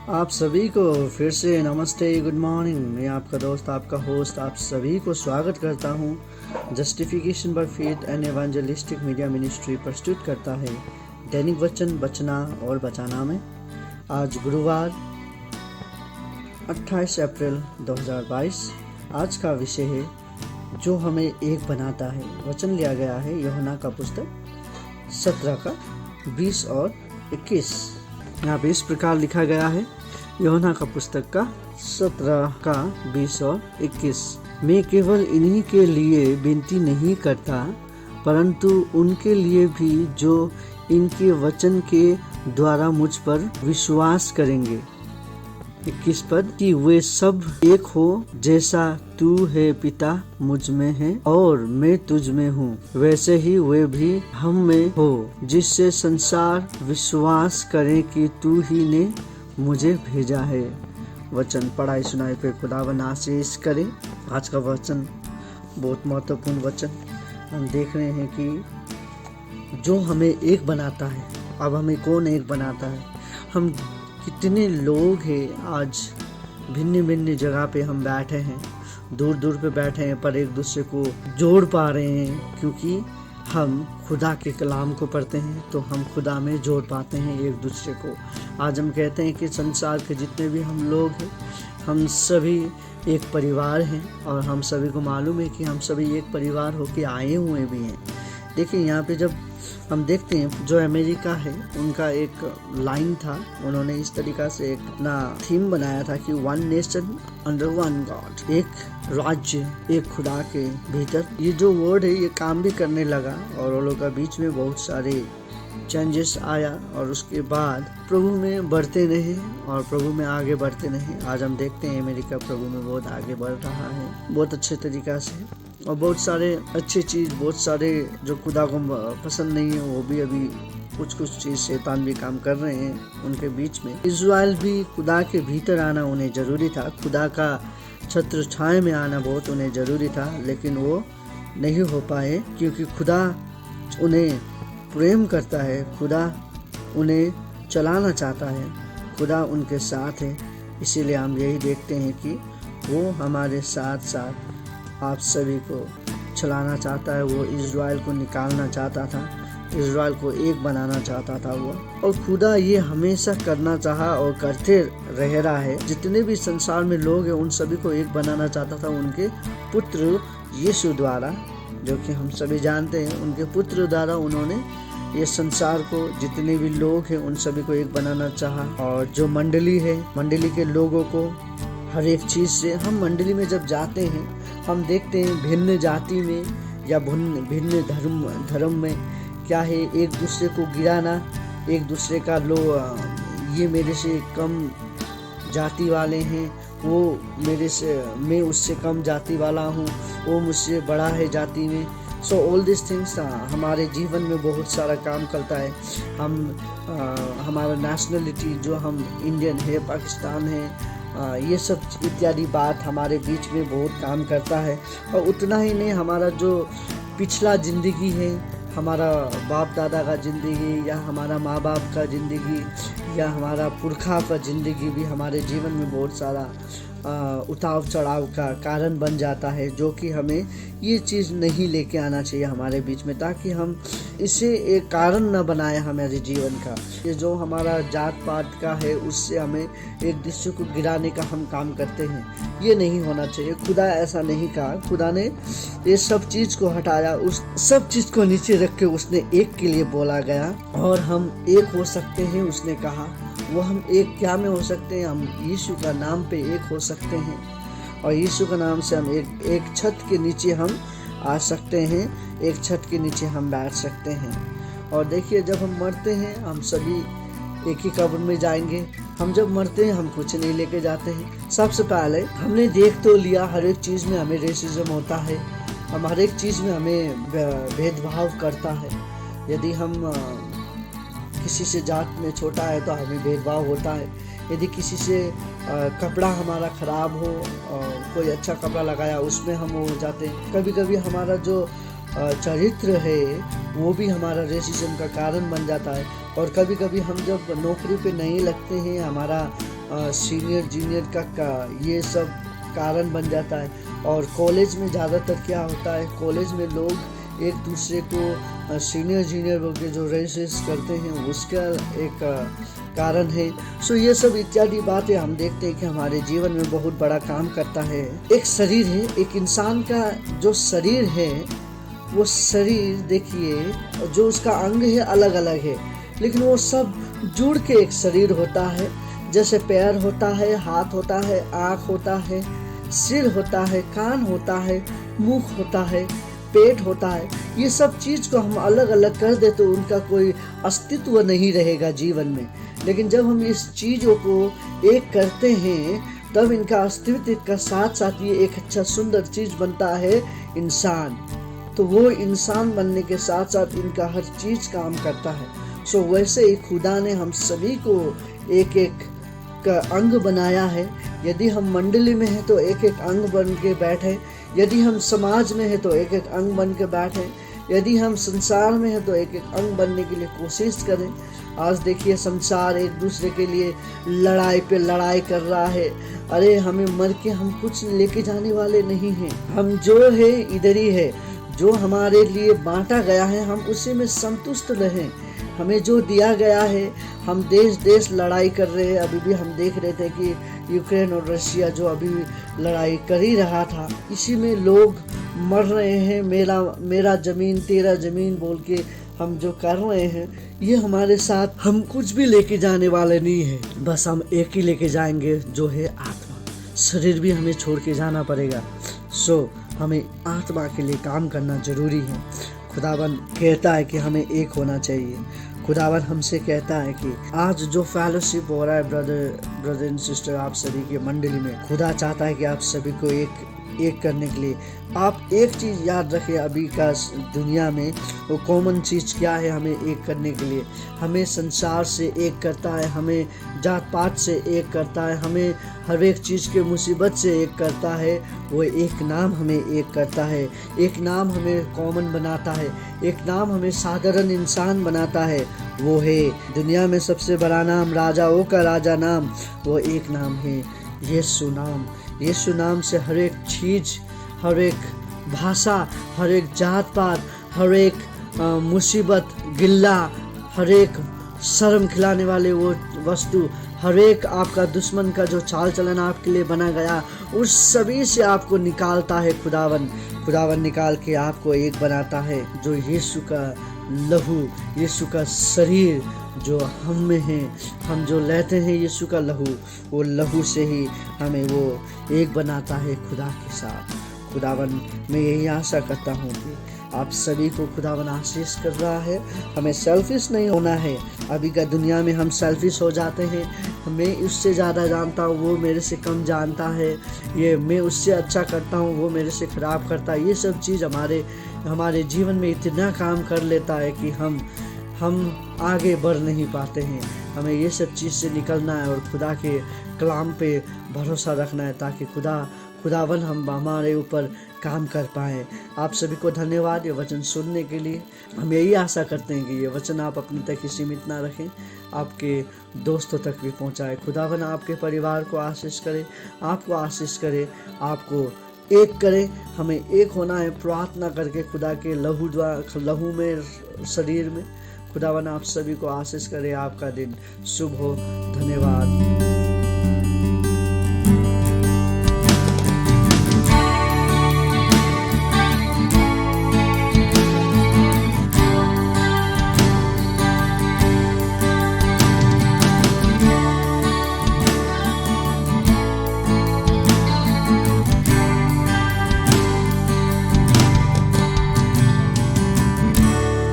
आप सभी को फिर से नमस्ते, गुड मॉर्निंग। मैं आपका दोस्त, आपका होस्ट, आप सभी को स्वागत करता हूँ। Justification by faith and evangelistic media ministry प्रस्तुत करता है दैनिक वचन बचना और बचाना में। आज गुरुवार 28 अप्रैल 2022। आज का विषय है जो हमें एक बनाता है। वचन लिया गया है यूहन्ना का पुस्तक 17 का 20 और 21। यहाँ पे इस प्रकार लिखा गया है, यूहन्ना का पुस्तक का 17 का 20 और 21। मैं केवल इन्हीं के लिए विनती नहीं करता, परंतु उनके लिए भी जो इनके वचन के द्वारा मुझ पर विश्वास करेंगे। 21 पद, कि वे सब एक हो जैसा तू है पिता मुझ में है और मैं तुझ में हूँ, वैसे ही वे भी हम में हो, जिससे संसार विश्वास करे कि तू ही ने मुझे भेजा है। वचन पढ़ाई सुनाई पे खुदावन आशीष करे। आज का वचन बहुत महत्वपूर्ण वचन। हम देख रहे हैं कि जो हमें एक बनाता है। अब हमें कौन एक बनाता है? हम कितने लोग हैं आज भिन्न भिन्न जगह पे हम बैठे हैं, दूर दूर पे बैठे हैं, पर एक दूसरे को जोड़ पा रहे हैं क्योंकि हम खुदा के कलाम को पढ़ते हैं तो हम खुदा में जोड़ पाते हैं एक दूसरे को। आज हम कहते हैं कि संसार के जितने भी हम लोग हैं, हम सभी एक परिवार हैं और हम सभी को मालूम है कि हम सभी एक परिवार होके आए हुए भी हैं। देखिए यहाँ पे जब हम देखते हैं, जो अमेरिका है उनका एक लाइन था, उन्होंने इस तरीका से एक अपना थीम बनाया था कि one nation under one God, एक राज्य एक खुदा के भीतर। ये जो वर्ड है ये काम भी करने लगा और उन लोगों का बीच में बहुत सारे चेंजेस आया और उसके बाद प्रभु में बढ़ते रहे और प्रभु में आगे बढ़ते रहे। आज हम देखते हैं अमेरिका प्रभु में बहुत आगे बढ़ रहा है, बहुत अच्छे तरीका से, और बहुत सारे अच्छी चीज, बहुत सारे जो खुदा को पसंद नहीं है वो भी अभी कुछ चीज शैतान भी काम कर रहे हैं उनके बीच में। इज़राइल भी खुदा के भीतर आना उन्हें जरूरी था, खुदा का छत्र छाया में आना बहुत उन्हें जरूरी था, लेकिन वो नहीं हो पाए क्योंकि खुदा उन्हें प्रेम करता है, खुदा उन्हें चलाना चाहता है, खुदा उनके साथ है। इसीलिए हम यही देखते हैं कि वो हमारे साथ साथ आप सभी को चलाना चाहता है। वो इज़राइल को निकालना चाहता था, इज़राइल को एक बनाना चाहता था वो, और खुदा ये हमेशा करना चाहा और करते रह रहा है। जितने भी संसार में लोग हैं उन सभी को एक बनाना चाहता था उनके पुत्र यीशु द्वारा, जो कि हम सभी जानते हैं। उनके पुत्र द्वारा उन्होंने ये संसार को, जितने भी लोग हैं उन सभी को एक बनाना चाहा। और जो मंडली है, मंडली के लोगों को हर एक चीज से, हम मंडली में जब जाते हैं हम देखते हैं भिन्न जाति में या भिन्न धर्म में क्या है, एक दूसरे को गिराना, एक दूसरे का ये मेरे से कम जाति वाले हैं, वो मेरे से, मैं उससे कम जाति वाला हूँ, वो मुझसे बड़ा है जाति में। सो ऑल दिस थिंग्स हमारे जीवन में बहुत सारा काम करता है। हम हमारा नेशनलिटी, जो हम इंडियन है, पाकिस्तान है, ये सब इत्यादि बात हमारे बीच में बहुत काम करता है। और उतना ही नहीं, हमारा जो पिछला ज़िंदगी है, हमारा बाप दादा का ज़िंदगी या हमारा माँ बाप का ज़िंदगी या हमारा पुरखा का ज़िंदगी भी हमारे जीवन में बहुत सारा उतार चढ़ाव का कारण बन जाता है, जो कि हमें ये चीज़ नहीं लेके आना चाहिए हमारे बीच में, ताकि हम इसे एक कारण न बनाए हमारे जीवन का। ये जो हमारा जात पात का है उससे हमें एक दूसरे को गिराने का हम काम करते हैं, ये नहीं होना चाहिए। खुदा ऐसा नहीं कहा, खुदा ने ये सब चीज़ को हटाया, उस सब चीज़ को नीचे रख के उसने एक के लिए बोला गया और हम एक हो सकते हैं। उसने कहा वो हम एक क्या में हो सकते हैं? हम यीशु का नाम पे एक हो सकते हैं और यीशु का नाम से हम एक छत के नीचे हम आ सकते हैं, एक छत के नीचे हम बैठ सकते हैं। और देखिए, जब हम मरते हैं हम सभी एक ही कब्र में जाएंगे। हम जब मरते हैं हम कुछ नहीं लेके जाते हैं। सबसे पहले हमने देख तो लिया, हर एक चीज़ में हमें रेसिज्म होता है, हम हर एक चीज़ में हमें भेदभाव करता है। यदि हम किसी से जात में छोटा है तो हमें भेदभाव होता है। यदि किसी से कपड़ा हमारा ख़राब हो और कोई अच्छा कपड़ा लगाया उसमें हम हो जाते हैं। कभी कभी हमारा जो चरित्र है वो भी हमारा रेसिज्म का कारण बन जाता है। और कभी कभी हम जब नौकरी पे नहीं लगते हैं, हमारा सीनियर जूनियर का ये सब कारण बन जाता है। और कॉलेज में ज़्यादातर क्या होता है, कॉलेज में लोग एक दूसरे को सीनियर जूनियर बोल के जो रेसेस करते हैं उसका एक कारण है। सो ये सब इत्यादि बातें हम देखते हैं कि हमारे जीवन में बहुत बड़ा काम करता है। एक शरीर है, एक इंसान का जो शरीर है वो शरीर देखिए जो उसका अंग है अलग अलग है, लेकिन वो सब जुड़ के एक शरीर होता है। जैसे पैर होता है, हाथ होता है, आँख होता है, सिर होता है, कान होता है, मुख होता है, पेट होता है। ये सब चीज़ को हम अलग अलग कर दे तो उनका कोई अस्तित्व नहीं रहेगा जीवन में। लेकिन जब हम इस चीज़ों को एक करते हैं तब इनका अस्तित्व का साथ साथ ये एक अच्छा सुंदर चीज़ बनता है, इंसान। तो वो इंसान बनने के साथ साथ इनका हर चीज़ काम करता है। सो वैसे ही खुदा ने हम सभी को एक एक का अंग बनाया है। यदि हम मंडली में हैं तो एक एक अंग बन के बैठे, यदि हम समाज में हैं तो एक एक अंग बन के बैठे, यदि हम संसार में हैं तो एक एक अंग बनने के लिए कोशिश करें। आज देखिए संसार एक दूसरे के लिए लड़ाई पे लड़ाई कर रहा है। अरे हमें मर के हम कुछ लेके जाने वाले नहीं हैं। हम जो है इधर ही है, जो हमारे लिए बांटा गया है हम उसी में संतुष्ट रहें। हमें जो दिया गया है, हम देश देश लड़ाई कर रहे हैं। अभी भी हम देख रहे थे कि यूक्रेन और रशिया जो अभी लड़ाई कर ही रहा था, इसी में लोग मर रहे हैं। मेरा ज़मीन तेरा ज़मीन बोल के हम जो कर रहे हैं, ये हमारे साथ हम कुछ भी लेके जाने वाले नहीं है। बस हम एक ही लेके जाएंगे जो है आत्मा। शरीर भी हमें छोड़ के जाना पड़ेगा। सो हमें आत्मा के लिए काम करना जरूरी है। खुदावन कहता है कि हमें एक होना चाहिए। खुदावन हमसे कहता है कि आज जो फेलोशिप हो रहा है ब्रदर एंड सिस्टर आप सभी के मंडली में, खुदा चाहता है कि आप सभी को एक करने के लिए आप एक चीज़ याद रखें। अभी का दुनिया में वो कॉमन चीज़ क्या है हमें एक करने के लिए? हमें संसार से एक करता है, हमें जात पात से एक करता है, हमें हर एक चीज़ के मुसीबत से एक करता है। वो एक नाम हमें एक करता है, एक नाम हमें कॉमन बनाता है, एक नाम हमें साधारण इंसान बनाता है। वो है दुनिया में सबसे बड़ा नाम, राजाओं का राजा नाम, वो एक नाम है यीशु नाम। यीशु नाम से हर एक चीज़, हर एक भाषा, हर एक जात पात, हर एक मुसीबत, गिल्ला, हर एक शर्म खिलाने वाले वो वस्तु, हर एक आपका दुश्मन का जो चाल चलन आपके लिए बना गया, उस सभी से आपको निकालता है खुदावन निकाल के आपको एक बनाता है। जो यीशु का लहू, यीशु का शरीर जो हम में है, हम जो लेते हैं यीशु का लहू, वो लहू से ही हमें वो एक बनाता है खुदा के साथ। खुदावन मैं यही आशा करता हूँ कि आप सभी को खुदावन आशीष कर रहा है। हमें सेल्फिश नहीं होना है। अभी का दुनिया में हम सेल्फिश हो जाते हैं। मैं उससे ज़्यादा जानता हूँ, वो मेरे से कम जानता है, ये मैं उससे अच्छा करता हूँ, वो मेरे से ख़राब करता है। ये सब चीज़ हमारे जीवन में इतना काम कर लेता है कि हम आगे बढ़ नहीं पाते हैं। हमें ये सब चीज़ से निकलना है और खुदा के कलाम पे भरोसा रखना है ताकि खुदावन हम हमारे ऊपर काम कर पाएँ। आप सभी को धन्यवाद ये वचन सुनने के लिए। हम यही आशा करते हैं कि ये वचन आप अपने तक ही सीमित ना रखें, आपके दोस्तों तक भी पहुंचाएं। खुदावन आपके परिवार को आशीष करे, आपको आशीष करे, आपको एक करे। हमें एक होना है प्रार्थना करके खुदा के लहू में, शरीर में। खुदावन आप सभी को आशीष करे। आपका दिन शुभ हो। धन्यवाद।